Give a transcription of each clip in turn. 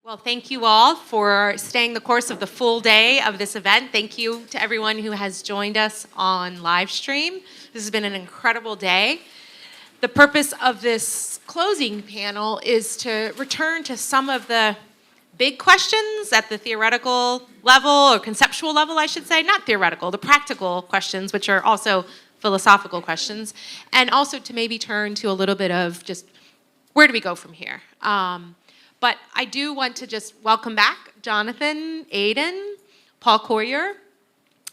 Well, thank you all for staying the course of the full day of this event. Thank you to everyone who has joined us on live stream. This has been an incredible day. The purpose of this closing panel is to return to some of the big questions at the theoretical level, or conceptual level, I should say, not theoretical, the practical questions, which are also philosophical questions, and also to maybe turn to a little bit of just where do we go from here? But I do want to just welcome back Jonathan, Aidan, Paul Coyer,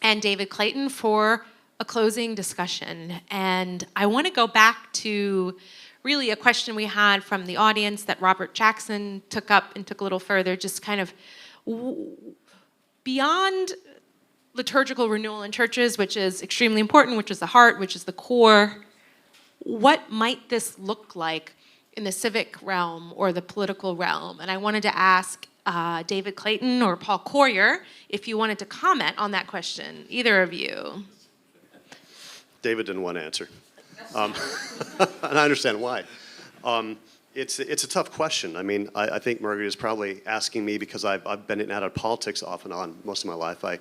and David Clayton for a closing discussion. And I want to go back to really a question we had from the audience that Robert Jackson took up and took a little further, just kind of beyond liturgical renewal in churches, which is extremely important, which is the heart, which is the core. What might this look like in the civic realm or the political realm? And I wanted to ask David Clayton or Paul Coyer if you wanted to comment on that question, either of you. David didn't want to answer. And I understand why. It's a tough question. I mean, I think Margarita is probably asking me because I've been in and out of politics off and on most of my life. I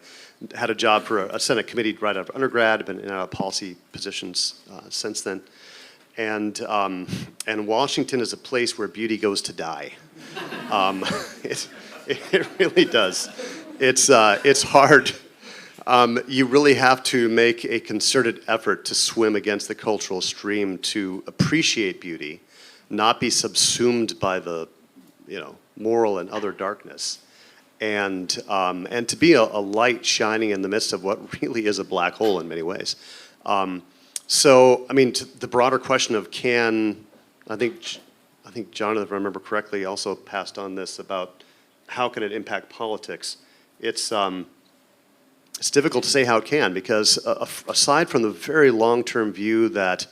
had a job for a Senate committee right out of undergrad. I've been in and out of policy positions since then. And Washington is a place where beauty goes to die. It really does. It's hard. You really have to make a concerted effort to swim against the cultural stream to appreciate beauty, not be subsumed by the, moral and other darkness, and to be a light shining in the midst of what really is a black hole in many ways. So, I mean, to the broader question of I think Jonathan, if I remember correctly, also passed on this about how can it impact politics. It's difficult to say how it can, because aside from the very long-term view that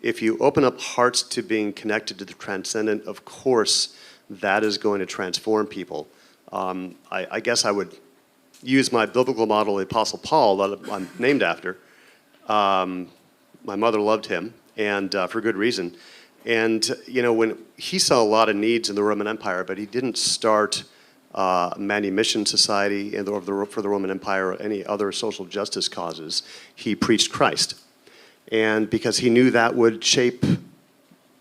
if you open up hearts to being connected to the transcendent, of course, that is going to transform people. I guess I would use my biblical model, the Apostle Paul, that I'm named after. My mother loved him, and for good reason. And, when he saw a lot of needs in the Roman Empire, but he didn't start a manumission society for the Roman Empire or any other social justice causes. He preached Christ. And because he knew that would shape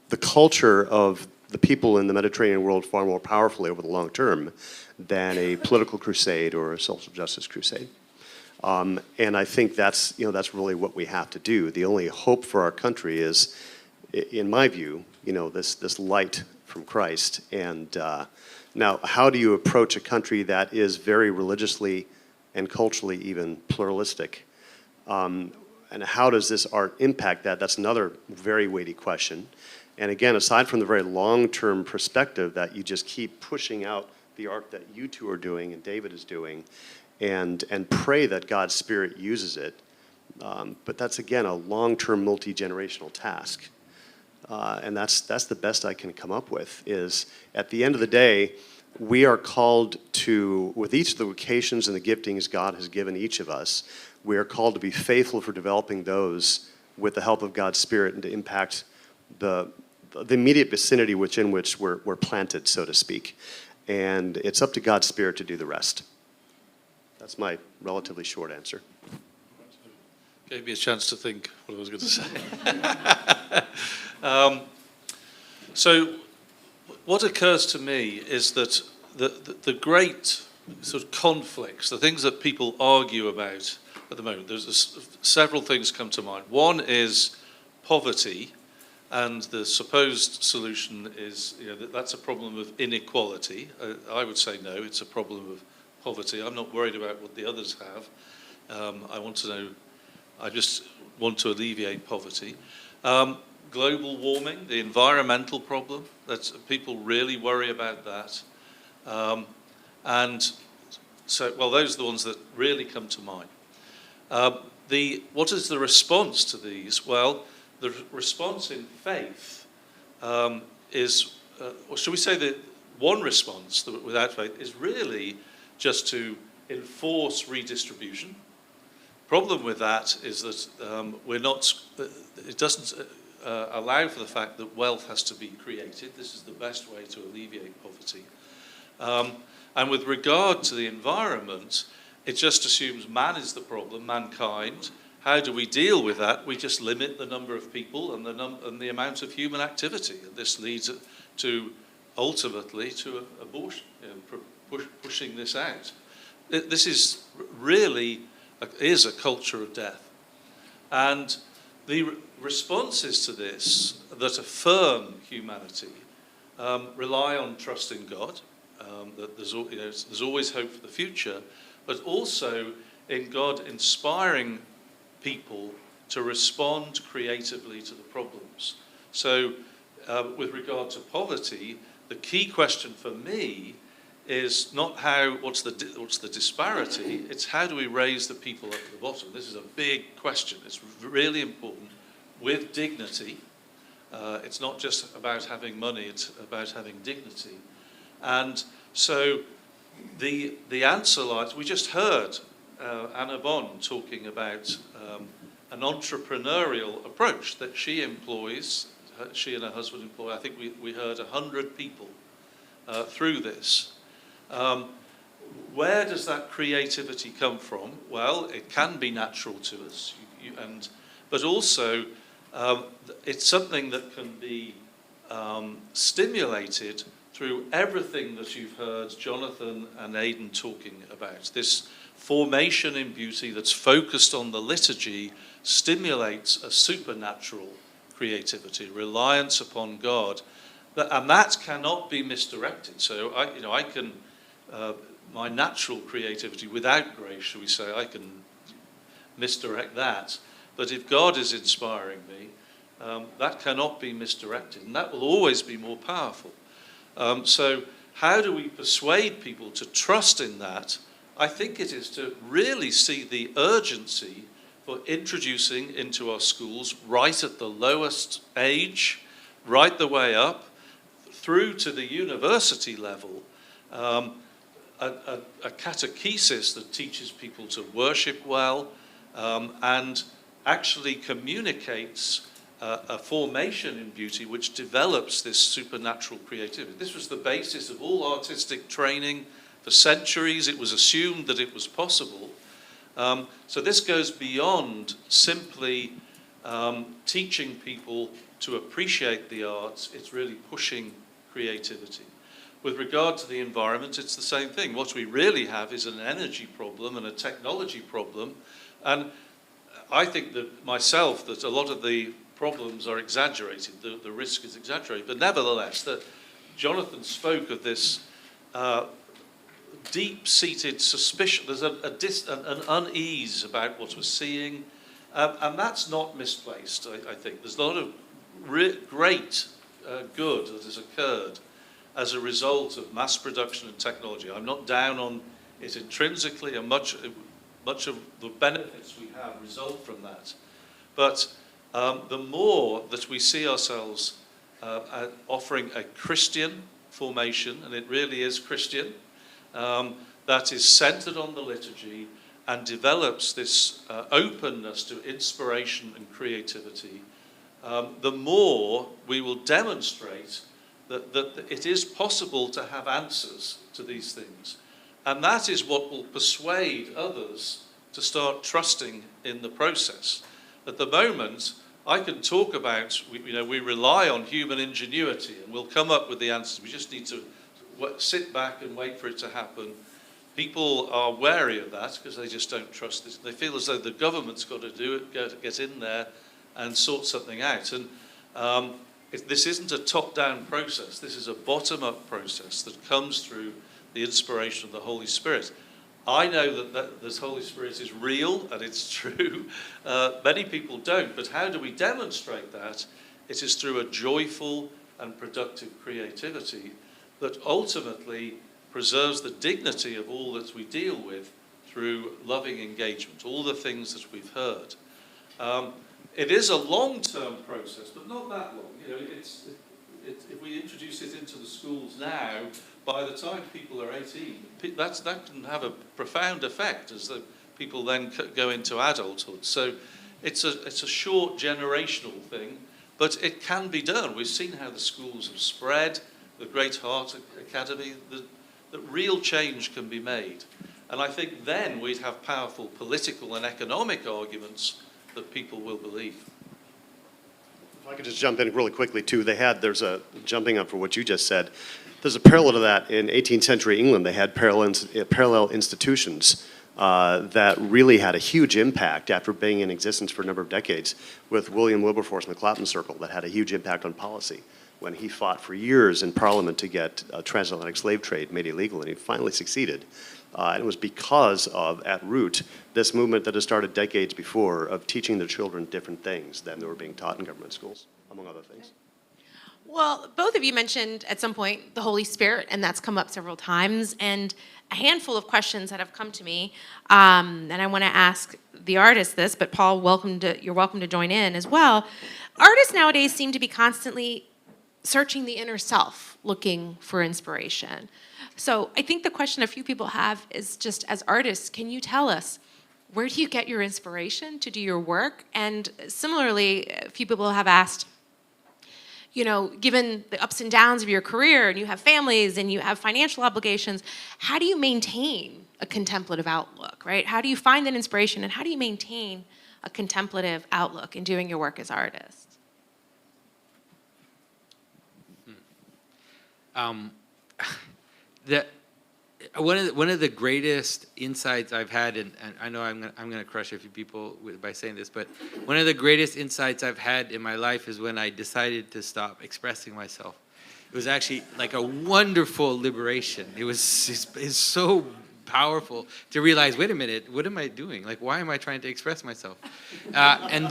the culture of the people in the Mediterranean world far more powerfully over the long term than a political crusade or a social justice crusade. And I think that's really what we have to do. The only hope for our country is, in my view, this light from Christ. And now, how do you approach a country that is very religiously and culturally even pluralistic? And how does this art impact that? That's another very weighty question. And again, aside from the very long-term perspective that you just keep pushing out the art that you two are doing and David is doing, and pray that God's Spirit uses it. But that's, again, a long-term, multi-generational task. And that's the best I can come up with, is at the end of the day, we are called to, with each of the vocations and the giftings God has given each of us, we are called to be faithful for developing those with the help of God's Spirit and to impact the immediate vicinity within which we're planted, so to speak. And it's up to God's Spirit to do the rest. That's my relatively short answer. Gave me a chance to think what I was going to say. So what occurs to me is that the great sort of conflicts, the things that people argue about at the moment, there's several things come to mind. One is poverty, and the supposed solution is that's a problem of inequality. I would say no, it's a problem of poverty. I'm not worried about what the others have. I just want to alleviate poverty. Global warming, the environmental problem, people really worry about that. And so, those are the ones that really come to mind. What is the response to these? Well, the response in faith is, or should we say that one response without faith is really just to enforce redistribution. Problem with that is that it doesn't allow for the fact that wealth has to be created. This is the best way to alleviate poverty. And with regard to the environment, it just assumes man is the problem, mankind. How do we deal with that? We just limit the number of people and the amount of human activity. And this leads to, ultimately, to abortion, pushing this out. This is really is a culture of death. And the responses to this that affirm humanity rely on trust in God, that there's always hope for the future, but also in God inspiring people to respond creatively to the problems. So with regard to poverty, the key question for me is not what's the disparity, it's how do we raise the people up at the bottom. This is a big question. It's really important, with dignity. It's not just about having money, it's about having dignity. And so the answer lies, we just heard Anna Bond talking about an entrepreneurial approach that she employs, she and her husband employ. I think we heard 100 people through this. Where does that creativity come from? Well, it can be natural to us, but also it's something that can be stimulated through everything that you've heard Jonathan and Aidan talking about. This formation in beauty that's focused on the liturgy stimulates a supernatural creativity, reliance upon God, and that cannot be misdirected. So I can, my natural creativity without grace, shall we say, I can misdirect that. But if God is inspiring me, that cannot be misdirected, and that will always be more powerful. So how do we persuade people to trust in that? I think it is to really see the urgency for introducing into our schools, right at the lowest age, right the way up, through to the university level, a catechesis that teaches people to worship well, and actually communicates a formation in beauty which develops this supernatural creativity. This was the basis of all artistic training. For centuries, it was assumed that it was possible. So this goes beyond simply teaching people to appreciate the arts. It's really pushing creativity. With regard to the environment, it's the same thing. What we really have is an energy problem and a technology problem. And I think that a lot of the problems are exaggerated. The risk is exaggerated. But nevertheless, that Jonathan spoke of this deep-seated suspicion. There's an unease about what we're seeing. And that's not misplaced, I think. There's a lot of great good that has occurred as a result of mass production and technology. I'm not down on it intrinsically, and much of the benefits we have result from that. But the more that we see ourselves offering a Christian formation, and it really is Christian, that is centered on the liturgy and develops this openness to inspiration and creativity, the more we will demonstrate that it is possible to have answers to these things. And that is what will persuade others to start trusting in the process. At the moment, I can talk about, we rely on human ingenuity and we'll come up with the answers. We just need to sit back and wait for it to happen. People are wary of that because they just don't trust this. They feel as though the government's got to do it, get in there and sort something out. And this isn't a top-down process. This is a bottom-up process that comes through the inspiration of the Holy Spirit. I know that this Holy Spirit is real and it's true. Many people don't, but how do we demonstrate that? It is through a joyful and productive creativity that ultimately preserves the dignity of all that we deal with through loving engagement, all the things that we've heard. It is a long-term process, but not that long. If we introduce it into the schools now, by the time people are 18, that can have a profound effect as the people then go into adulthood. So it's a short generational thing, but it can be done. We've seen how the schools have spread. The great Hart Academy, that real change can be made. And I think then we'd have powerful political and economic arguments that people will believe. If I could just jump in really quickly too, jumping up for what you just said, there's a parallel to that in 18th century England. They had parallel institutions that really had a huge impact after being in existence for a number of decades, with William Wilberforce and the Clapham Circle that had a huge impact on policy when he fought for years in Parliament to get transatlantic slave trade made illegal, and he finally succeeded. And it was because of, at root, this movement that had started decades before of teaching their children different things than they were being taught in government schools, among other things. Well, both of you mentioned at some point the Holy Spirit, and that's come up several times, and a handful of questions that have come to me, and I want to ask the artists this, but Paul, you're welcome to join in as well. Artists nowadays seem to be constantly searching the inner self, looking for inspiration. So I think the question a few people have is just, as artists, can you tell us, where do you get your inspiration to do your work? And similarly, a few people have asked, you know, given the ups and downs of your career, and you have families and you have financial obligations, how do you maintain a contemplative outlook, right? How do you find that inspiration, and how do you maintain a contemplative outlook in doing your work as artists? One of the greatest insights I've had, and I know I'm gonna crush a few people by saying this, but one of the greatest insights I've had in my life is when I decided to stop expressing myself. It was actually like a wonderful liberation. It's so powerful to realize, wait a minute, what am I doing? Like, why am I trying to express myself? And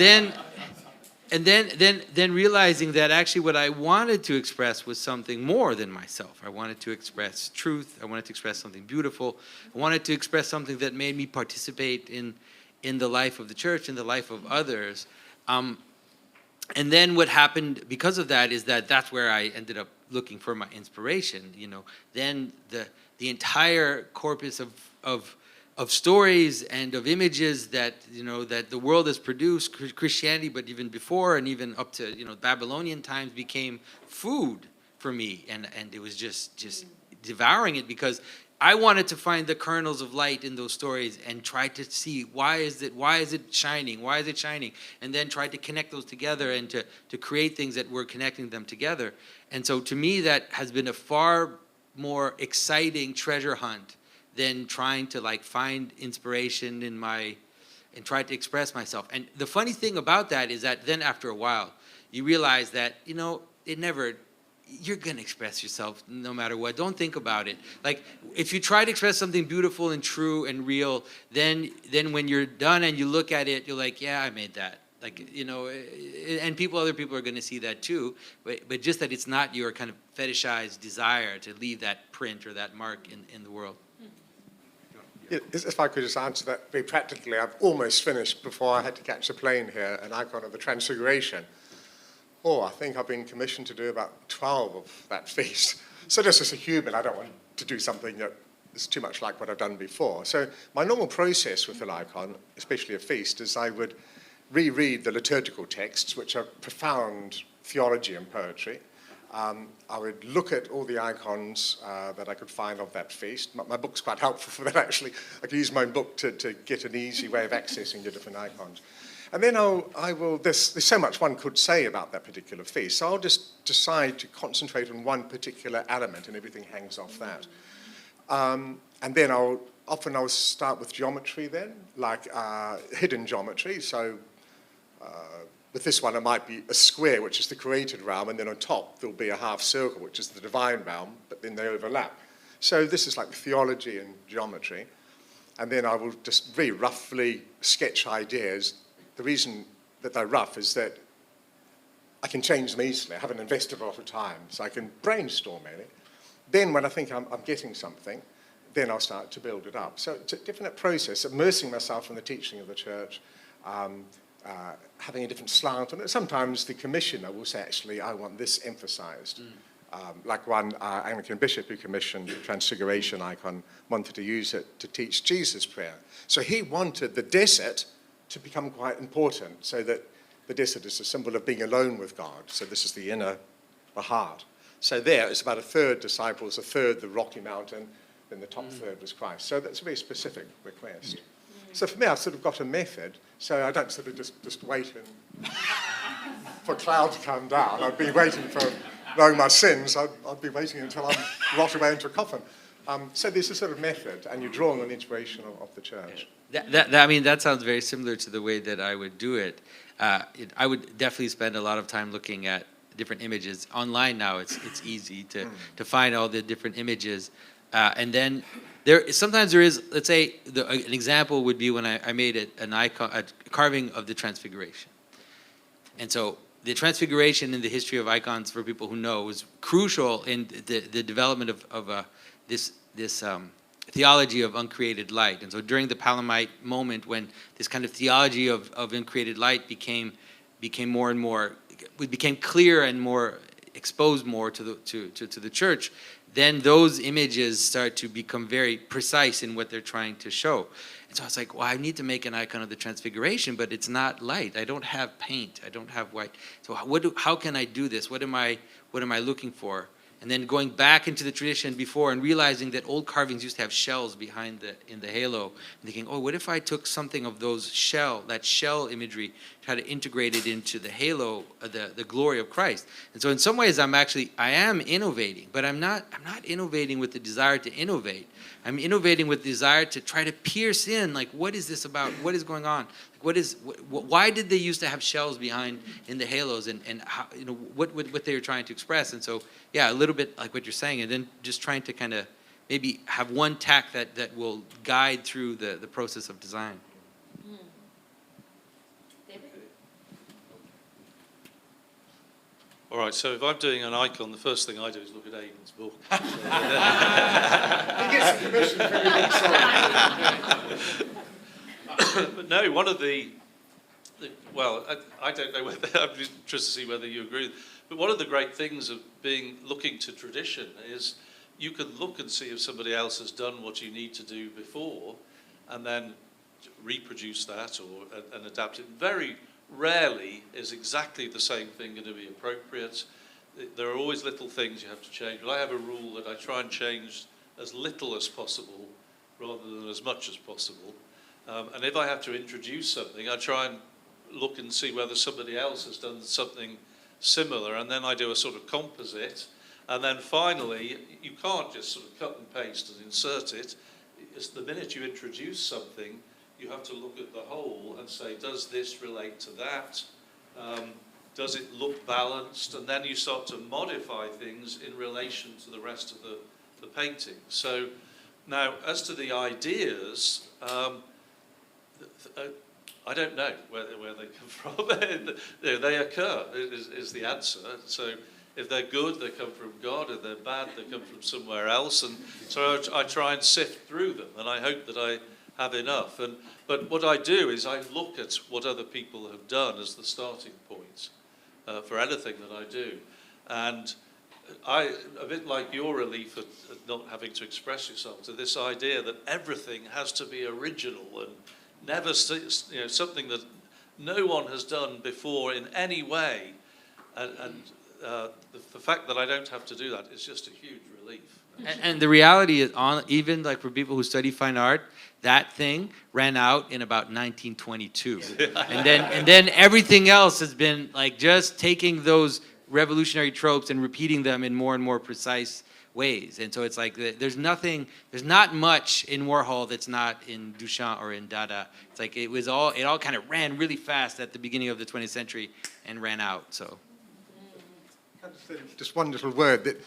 then realizing that actually what I wanted to express was something more than myself. I wanted to express truth. I wanted to express something beautiful. I wanted to express something that made me participate in the life of the church, in the life of others. And then what happened because of that is that's where I ended up looking for my inspiration. You know, then the entire corpus of stories and of images that, you know, that the world has produced, Christianity, but even before and even up to, you know, Babylonian times, became food for me, and it was just devouring it, because I wanted to find the kernels of light in those stories and try to see why is it shining, and then try to connect those together and to create things that were connecting them together. And so to me, that has been a far more exciting treasure hunt than trying to like find inspiration and try to express myself. And the funny thing about that is that then after a while, you realize that, you know, you're gonna express yourself no matter what. Don't think about it. Like, if you try to express something beautiful and true and real, then when you're done and you look at it, you're like, yeah, I made that. Like, you know, and other people are gonna see that too, but just that it's not your kind of fetishized desire to leave that print or that mark in the world. If I could just answer that very practically, I've almost finished before I had to catch a plane here, an icon of the Transfiguration. I think I've been commissioned to do about 12 of that feast. So just as a human, I don't want to do something that is too much like what I've done before. So my normal process with an icon, especially a feast, is I would reread the liturgical texts, which are profound theology and poetry. I would look at all the icons that I could find of that feast. My book's quite helpful for that, actually. I can use my own book to get an easy way of accessing the different icons. And then there's so much one could say about that particular feast, so I'll just decide to concentrate on one particular element, and everything hangs off that. And then I'll start with geometry then, like hidden geometry. So with this one, it might be a square, which is the created realm, and then on top there'll be a half circle, which is the divine realm, but then they overlap. So this is like theology and geometry. And then I will just very roughly sketch ideas. The reason that they're rough is that I can change them easily. I haven't invested a lot of time, so I can brainstorm in it. Then when I think I'm getting something, then I'll start to build it up. So it's a different process, immersing myself in the teaching of the church, having a different slant on it. Sometimes the commissioner will say, actually, I want this emphasized. Like one Anglican bishop who commissioned the Transfiguration icon wanted to use it to teach Jesus' prayer. So he wanted the desert to become quite important, so that the desert is a symbol of being alone with God. So this is the heart. So there, it's about a third disciples, a third the rocky mountain, then the top third was Christ. So that's a very specific request. So for me, I've sort of got a method, so I don't sort of just wait for cloud to come down. I'd be waiting for, knowing my sins, I'd be waiting until I'm rot away into a coffin. So there's a sort of method, and you're drawing on the inspiration of the church. I mean, that sounds very similar to the way that I would do it. I would definitely spend a lot of time looking at different images. Online now, it's easy to find all the different images. And then sometimes there is, let's say, an example would be when I made an icon, a carving of the Transfiguration. And so the Transfiguration in the history of icons, for people who know, was crucial in the development of this theology of uncreated light. And so during the Palamite moment, when this kind of theology of uncreated light became more and more, it became clear and more exposed more to the church, then those images start to become very precise in what they're trying to show. And so I was like, well, I need to make an icon of the Transfiguration, but it's not light. I don't have paint. I don't have white. So how can I do this? What am I looking for? And then going back into the tradition before and realizing that old carvings used to have shells in the halo, and thinking, oh, what if I took something of that shell imagery, try to integrate it into the halo, the glory of Christ. And so in some ways I am innovating, but I'm not innovating with the desire to innovate. I'm innovating with the desire to try to pierce in, like, what is this about? What is going on? Why did they used to have shells behind in the halos, and how, what they were trying to express? And so, yeah, a little bit like what you're saying, and then just trying to kind of maybe have one tack that will guide through the process of design. All right, so if I'm doing an icon, the first thing I do is look at Aidan's book. He gets the commission for everything, But no, one of well, I don't know whether, I'm interested to see whether you agree, but one of the great things of looking to tradition is you can look and see if somebody else has done what you need to do before, and then reproduce that and adapt it. Very rarely is exactly the same thing going to be appropriate. There are always little things you have to change, but I have a rule that I try and change as little as possible rather than as much as possible. And if I have to introduce something, I try and look and see whether somebody else has done something similar, and then I do a sort of composite. And then finally, you can't just sort of cut and paste and insert it. It's the minute you introduce something, you have to look at the whole and say, does this relate to that? Does it look balanced? And then you start to modify things in relation to the rest of the painting. So now, as to the ideas, I don't know where they come from. They occur, is the answer. So if they're good, they come from God. If they're bad, they come from somewhere else. And so I try and sift through them, and I hope that I have enough. But what I do is I look at what other people have done as the starting point for anything that I do. And a bit like your relief at not having to express yourself, to this idea that everything has to be original and never, something that no one has done before in any way. And the fact that I don't have to do that is just a huge relief. And the reality is, even like for people who study fine art, that thing ran out in about 1922, and then everything else has been like just taking those revolutionary tropes and repeating them in more and more precise ways. And so it's like there's not much in Warhol that's not in Duchamp or in Dada. It's like it all kind of ran really fast at the beginning of the 20th century and ran out. So just one little word, that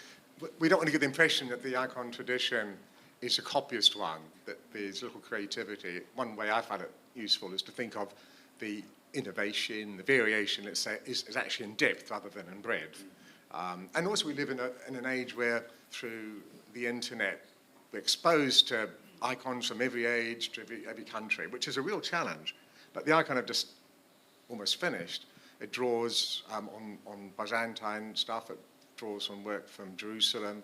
we don't want to give the impression that the icon tradition is a copyist one, that there's little creativity. One way I find it useful is to think of the innovation, the variation, let's say, is actually in depth rather than in breadth. And also we live in an age where through the internet we're exposed to icons from every age, to every country, which is a real challenge. But the icon I've just almost finished, it draws on Byzantine stuff, it draws on work from Jerusalem,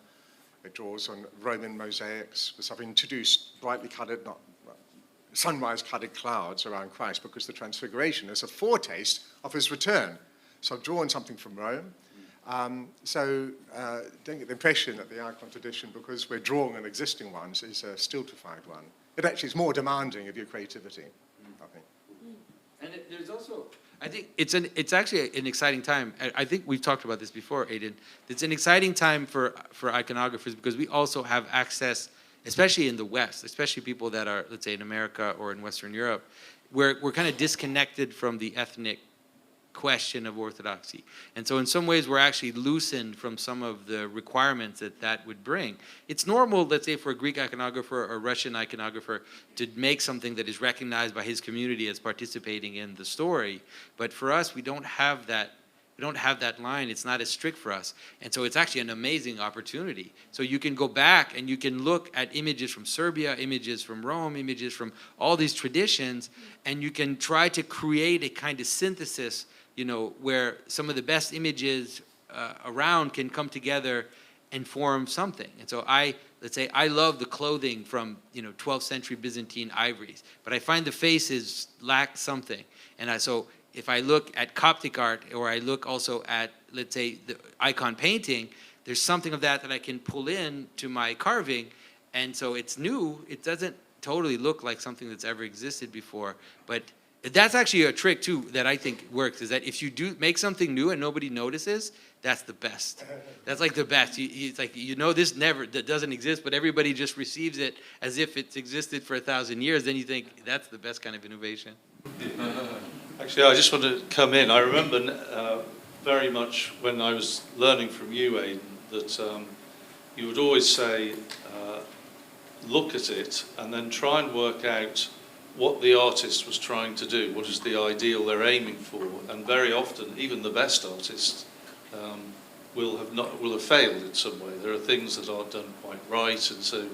it draws on Roman mosaics, because I've introduced brightly coloured, sunrise-coloured clouds around Christ, because the Transfiguration is a foretaste of his return. So I've drawn something from Rome, Don't get the impression that the icon tradition, because we're drawing on existing ones, is a stultified one. It actually is more demanding of your creativity, I think. And there's also, I think it's actually an exciting time. I think we've talked about this before, Aidan. It's an exciting time for iconographers because we also have access, especially in the West, especially people that are, let's say, in America or in Western Europe, where we're kind of disconnected from the ethnic question of orthodoxy. And so in some ways we're actually loosened from some of the requirements that would bring. It's normal, let's say, for a Greek iconographer or a Russian iconographer to make something that is recognized by his community as participating in the story. But for us, we don't have that. We don't have that line. It's not as strict for us. And so it's actually an amazing opportunity. So you can go back and you can look at images from Serbia, images from Rome, images from all these traditions, and you can try to create a kind of synthesis, where some of the best images around can come together and form something. And so let's say I love the clothing from 12th century Byzantine ivories, but I find the faces lack something. And so if I look at Coptic art, or I look also at, let's say, the icon painting, there's something of that I can pull in to my carving. And so it's new. It doesn't totally look like something that's ever existed before, but that's actually a trick too that I think works, is that if you do make something new and nobody notices, that's the best. That's like the best. It's like, that doesn't exist, but everybody just receives it as if it's existed for 1,000 years. Then you think that's the best kind of innovation. Actually, I just want to come in. I remember very much when I was learning from you, Aidan, that you would always say, look at it and then try and work out what the artist was trying to do, what is the ideal they're aiming for. And very often, even the best artists will have failed in some way. There are things that aren't done quite right, and so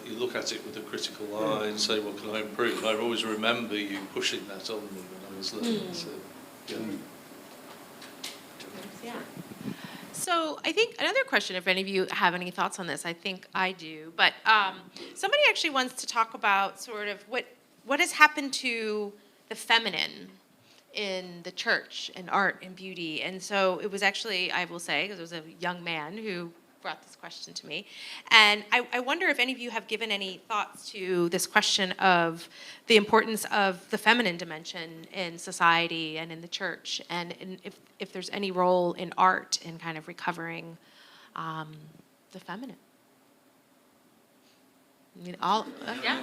you look at it with a critical eye and say, what can I improve? And I always remember you pushing that on me when I was learning. So, yeah. Yeah. So I think another question, if any of you have any thoughts on this, I think I do, but somebody actually wants to talk about sort of what has happened to the feminine in the church and art and beauty. And so it was actually, I will say, because it was a young man who brought this question to me. And I wonder if any of you have given any thoughts to this question of the importance of the feminine dimension in society and in the church, and if there's any role in art in kind of recovering the feminine. I mean, yeah.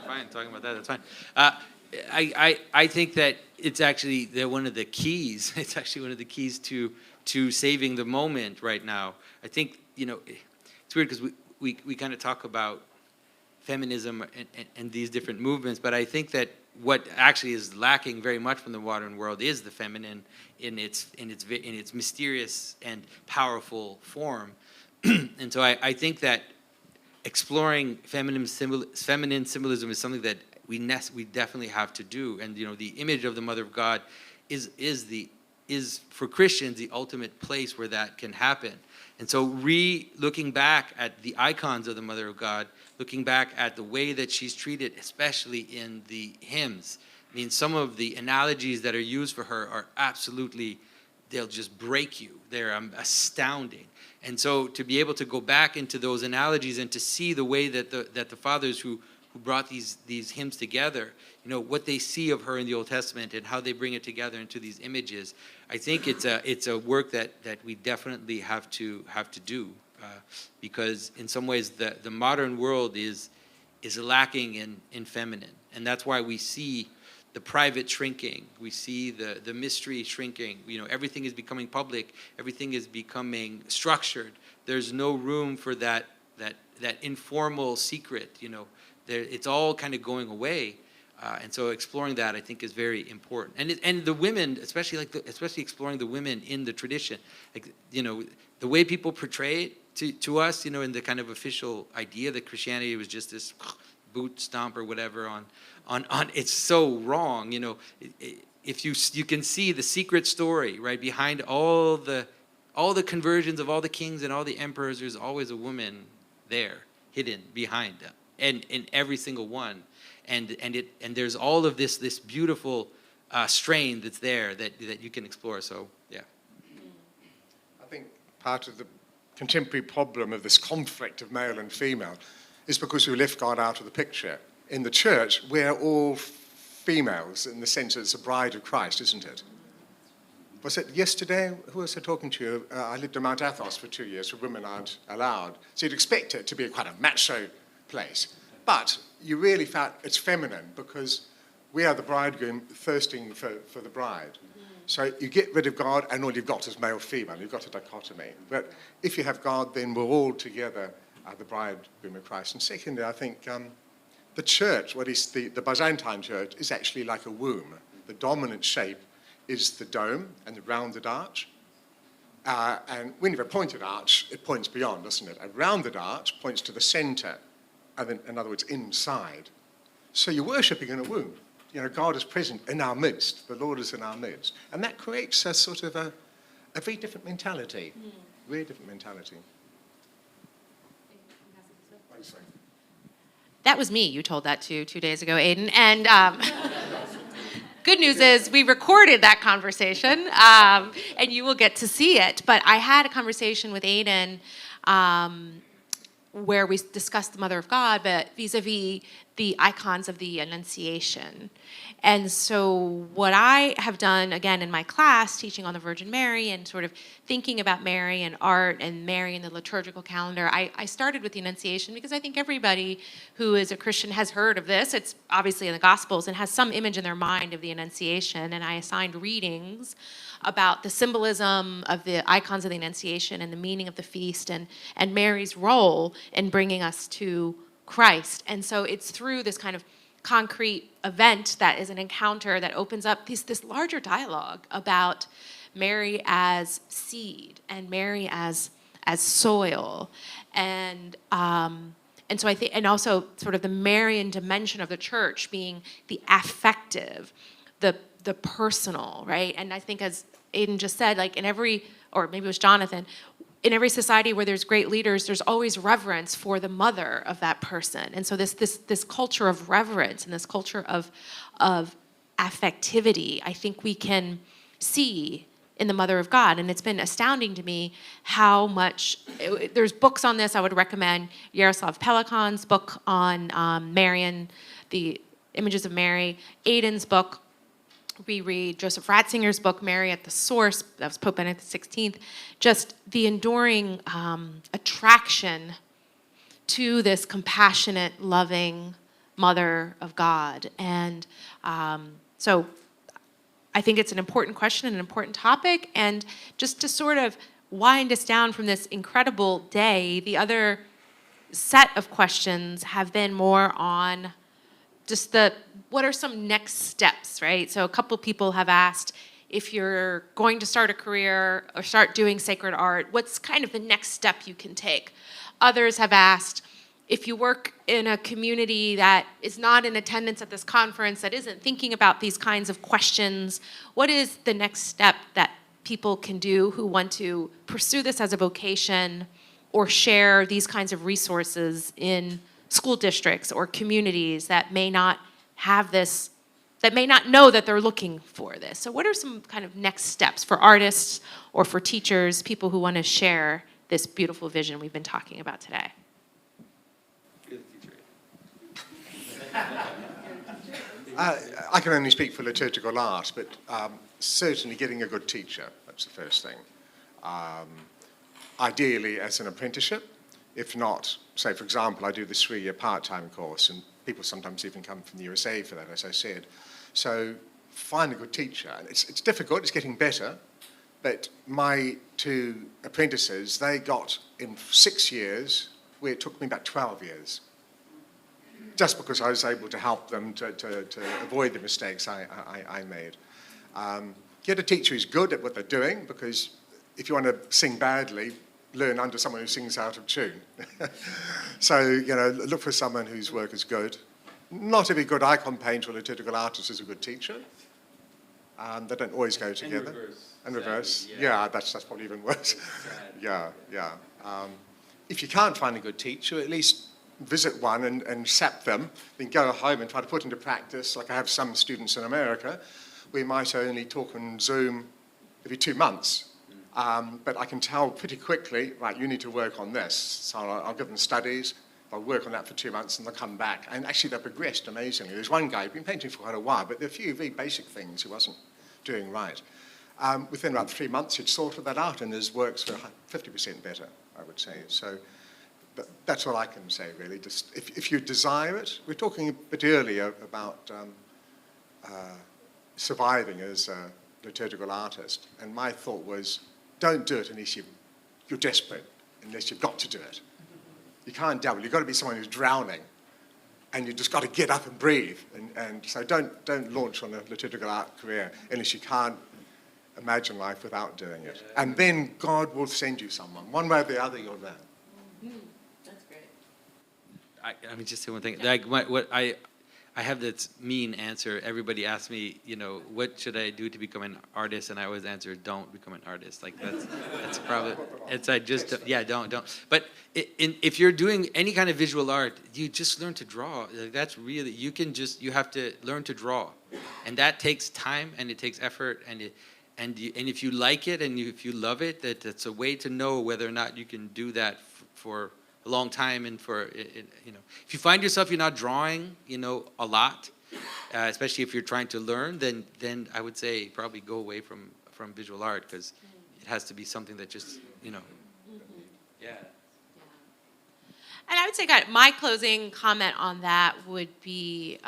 Fine, talking about that, that's fine. I think that it's actually one of the keys. It's actually one of the keys to saving the moment right now. I think, it's weird because we kind of talk about feminism and these different movements, but I think that what actually is lacking very much from the modern world is the feminine in its mysterious and powerful form. And so I think that exploring feminine symbolism is something that we definitely have to do. And the image of the Mother of God is for Christians the ultimate place where that can happen. And so looking back at the icons of the Mother of God, looking back at the way that she's treated, especially in the hymns. I mean, some of the analogies that are used for her are absolutely, they'll just break you. They're astounding. And so to be able to go back into those analogies and to see the way that the fathers who brought these hymns together, what they see of her in the Old Testament and how they bring it together into these images, I think it's a work that we definitely have to do, because in some ways the modern world is lacking in feminine, and that's why we see the private shrinking, we see the mystery shrinking. Everything is becoming public, everything is becoming structured. There's no room for that informal secret. It's all kind of going away. And so exploring that, I think, is very important. And the women, especially exploring the women in the tradition, the way people portray it to us, in the kind of official idea that Christianity was just this boot stomp or whatever on it's so wrong. If you can see the secret story right behind all the conversions of all the kings and all the emperors, there's always a woman there hidden behind them, and in every single one. And there's all of this beautiful strain that's there that you can explore. So yeah. part of the contemporary problem of this conflict of male and female is because we left God out of the picture. In the church, we're all females in the sense that it's a bride of Christ, isn't it? Was it yesterday? Who was I talking to? I lived in Mount Athos for 2 years, where women aren't allowed. So you'd expect it to be quite a macho place. But you really felt it's feminine because we are the bridegroom thirsting for the bride. So you get rid of God and all you've got is male-female. You've got a dichotomy. But if you have God, then we're all together the bridegroom of Christ. And secondly, I think the church, what is the Byzantine church, is actually like a womb. The dominant shape is the dome and the rounded arch. And when you have a pointed arch, it points beyond, doesn't it? A rounded arch points to the center, and then, in other words, inside. So you're worshipping in a womb. You know, God is present in our midst. The Lord is in our midst. And that creates a sort of a very different mentality. Very different mentality. That was me you told that to 2 days ago, Aidan. And good news is we recorded that conversation, and you will get to see it. But I had a conversation with Aidan where we discussed the Mother of God, but vis-a-vis the icons of the Annunciation. And so what I have done, again, in my class, teaching on the Virgin Mary and sort of thinking about Mary and art and Mary in the liturgical calendar, I started with the Annunciation because I think everybody who is a Christian has heard of this. It's obviously in the Gospels and has some image in their mind of the Annunciation. And I assigned readings about the symbolism of the icons of the Annunciation and the meaning of the feast and Mary's role in bringing us to Christ. And so it's through this kind of concrete event that is an encounter that opens up this larger dialogue about Mary as seed and Mary as soil. And so I think, and also sort of the Marian dimension of the church being the affective, the personal, right? And I think, as Aidan just said, like in every, or maybe it was Jonathan, in every society where there's great leaders, there's always reverence for the mother of that person. And so this culture of reverence and this culture of affectivity, I think we can see in the Mother of God. And it's been astounding to me how much, there's books on this. I would recommend Yaroslav Pelikan's book on Marian, the images of Mary, Aidan's book. We read Joseph Ratzinger's book, Mary at the Source, that was Pope Benedict XVI, just the enduring attraction to this compassionate, loving Mother of God. And so I think it's an important question and an important topic. And just to sort of wind us down from this incredible day, the other set of questions have been more on just what are some next steps, right? So a couple people have asked, if you're going to start a career or start doing sacred art, what's kind of the next step you can take? Others have asked, if you work in a community that is not in attendance at this conference, that isn't thinking about these kinds of questions, what is the next step that people can do who want to pursue this as a vocation or share these kinds of resources in school districts or communities that may not have this, that may not know that they're looking for this? So what are some kind of next steps for artists or for teachers, people who want to share this beautiful vision we've been talking about today? I can only speak for liturgical art, but certainly getting a good teacher, that's the first thing. Ideally as an apprenticeship. If not, say, for example, I do this 3-year part-time course, and people sometimes even come from the USA for that, as I said. So find a good teacher. It's difficult, it's getting better, but my 2 apprentices, they got in 6 years, where it took me about 12 years, just because I was able to help them to avoid the mistakes I made. Get a teacher who's good at what they're doing, because if you want to sing badly, learn under someone who sings out of tune. So, you know, look for someone whose work is good. Not every good icon painter or liturgical artist is a good teacher. They don't always go together. And reverse. Yeah, that's probably even worse. Yeah. If you can't find a good teacher, at least visit one and sap them, then go home and try to put into practice. Like I have some students in America, we might only talk on Zoom every 2 months. But I can tell pretty quickly, right, you need to work on this. So I'll give them studies, they'll work on that for 2 months and they'll come back. And actually they've progressed amazingly. There's one guy who'd been painting for quite a while, but there are a few very basic things he wasn't doing right. Within about 3 months, he'd sorted that out and his works were 50% better, I would say. So that's all I can say, really. Just if you desire it, we were talking a bit earlier about surviving as a liturgical artist, and my thought was, don't do it unless you're desperate, unless you've got to do it. You can't dabble. You've got to be someone who's drowning, and you've just got to get up and breathe. And so don't launch on a liturgical art career unless you can't imagine life without doing it. And then God will send you someone. One way or the other, you'll learn. That's great. I mean, just say one thing. Like, I have this mean answer. Everybody asks me, what should I do to become an artist? And I always answer, don't become an artist. Like, that's probably, don't. But if you're doing any kind of visual art, you just learn to draw. Like, that's really, you have to learn to draw. And that takes time and it takes effort. And if you like it and if you love it, that's a way to know whether or not you can do that for a long time. And if you find yourself you're not drawing, a lot, especially if you're trying to learn, then I would say probably go away from visual art, because it has to be something that just, yeah. And I would say, God, my closing comment on that would be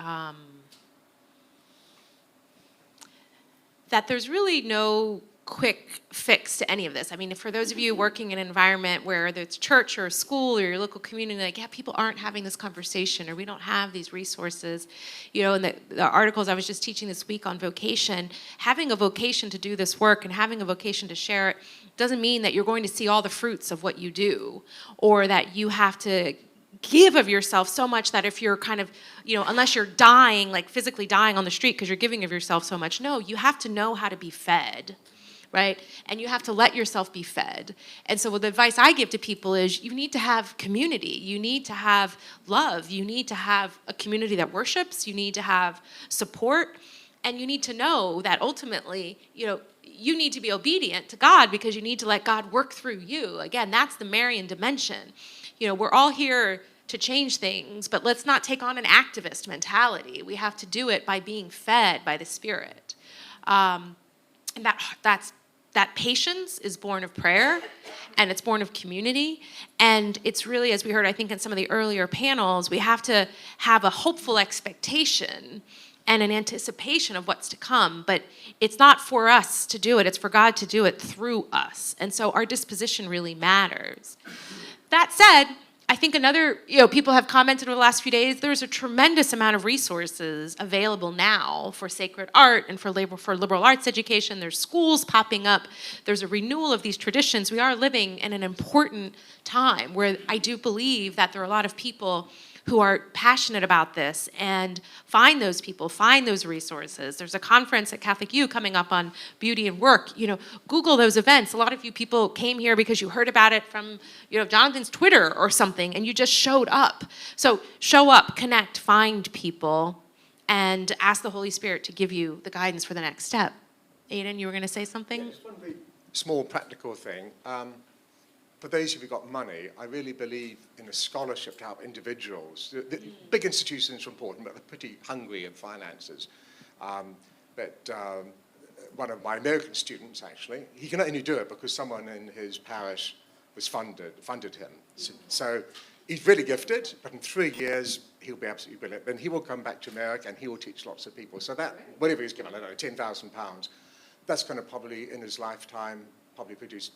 that there's really no quick fix to any of this. I mean, for those of you working in an environment where whether it's church or a school or your local community, like, yeah, people aren't having this conversation, or we don't have these resources. And the articles I was just teaching this week on vocation, having a vocation to do this work and having a vocation to share it doesn't mean that you're going to see all the fruits of what you do, or that you have to give of yourself so much that if you're kind of, unless you're dying, like physically dying on the street because you're giving of yourself so much. No, you have to know how to be fed, right? And you have to let yourself be fed. And so the advice I give to people is you need to have community. You need to have love. You need to have a community that worships. You need to have support. And you need to know that ultimately, you need to be obedient to God because you need to let God work through you. Again, that's the Marian dimension. We're all here to change things, but let's not take on an activist mentality. We have to do it by being fed by the Spirit. And that patience is born of prayer, and it's born of community. And it's really, as we heard, I think in some of the earlier panels, we have to have a hopeful expectation and an anticipation of what's to come. But it's not for us to do it. It's for God to do it through us. And so our disposition really matters. That said, I think another, people have commented over the last few days, there's a tremendous amount of resources available now for sacred art and for liberal arts education. There's schools popping up. There's a renewal of these traditions. We are living in an important time where I do believe that there are a lot of people who are passionate about this, and find those people, find those resources. There's a conference at Catholic U coming up on beauty and work. Google those events. A lot of you people came here because you heard about it from, Jonathan's Twitter or something, and you just showed up. So show up, connect, find people, and ask the Holy Spirit to give you the guidance for the next step. Aidan, you were going to say something? Yeah, just one very small practical thing. For those of you who've got money, I really believe in a scholarship to help individuals. The big institutions are important, but they're pretty hungry in finances. But one of my American students, actually, he can only do it because someone in his parish was funded him. So he's really gifted, but in 3 years, he'll be absolutely brilliant. Then he will come back to America and he will teach lots of people. So that, whatever he's given, I don't know, £10,000, that's going to probably, in his lifetime, probably produce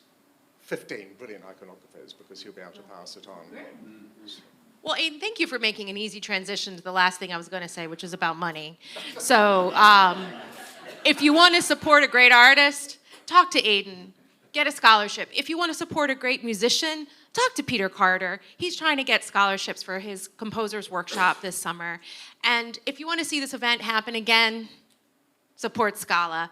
15 brilliant iconographers, because he'll be able to pass it on. Well, Aidan, thank you for making an easy transition to the last thing I was going to say, which is about money. So if you want to support a great artist, talk to Aidan. Get a scholarship. If you want to support a great musician, talk to Peter Carter. He's trying to get scholarships for his composer's workshop this summer. And if you want to see this event happen again, support Scala.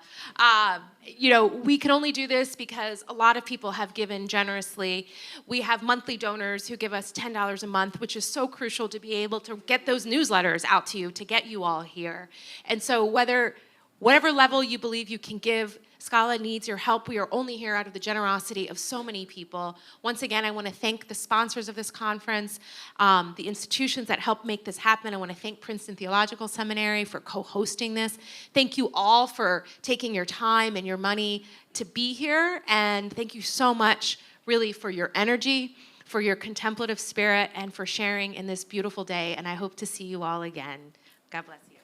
We can only do this because a lot of people have given generously. We have monthly donors who give us $10 a month, which is so crucial to be able to get those newsletters out to you, to get you all here. And so whatever level you believe you can give, Scala needs your help. We are only here out of the generosity of so many people. Once again, I want to thank the sponsors of this conference, the institutions that helped make this happen. I want to thank Princeton Theological Seminary for co-hosting this. Thank you all for taking your time and your money to be here, and thank you so much, really, for your energy, for your contemplative spirit, and for sharing in this beautiful day, and I hope to see you all again. God bless you.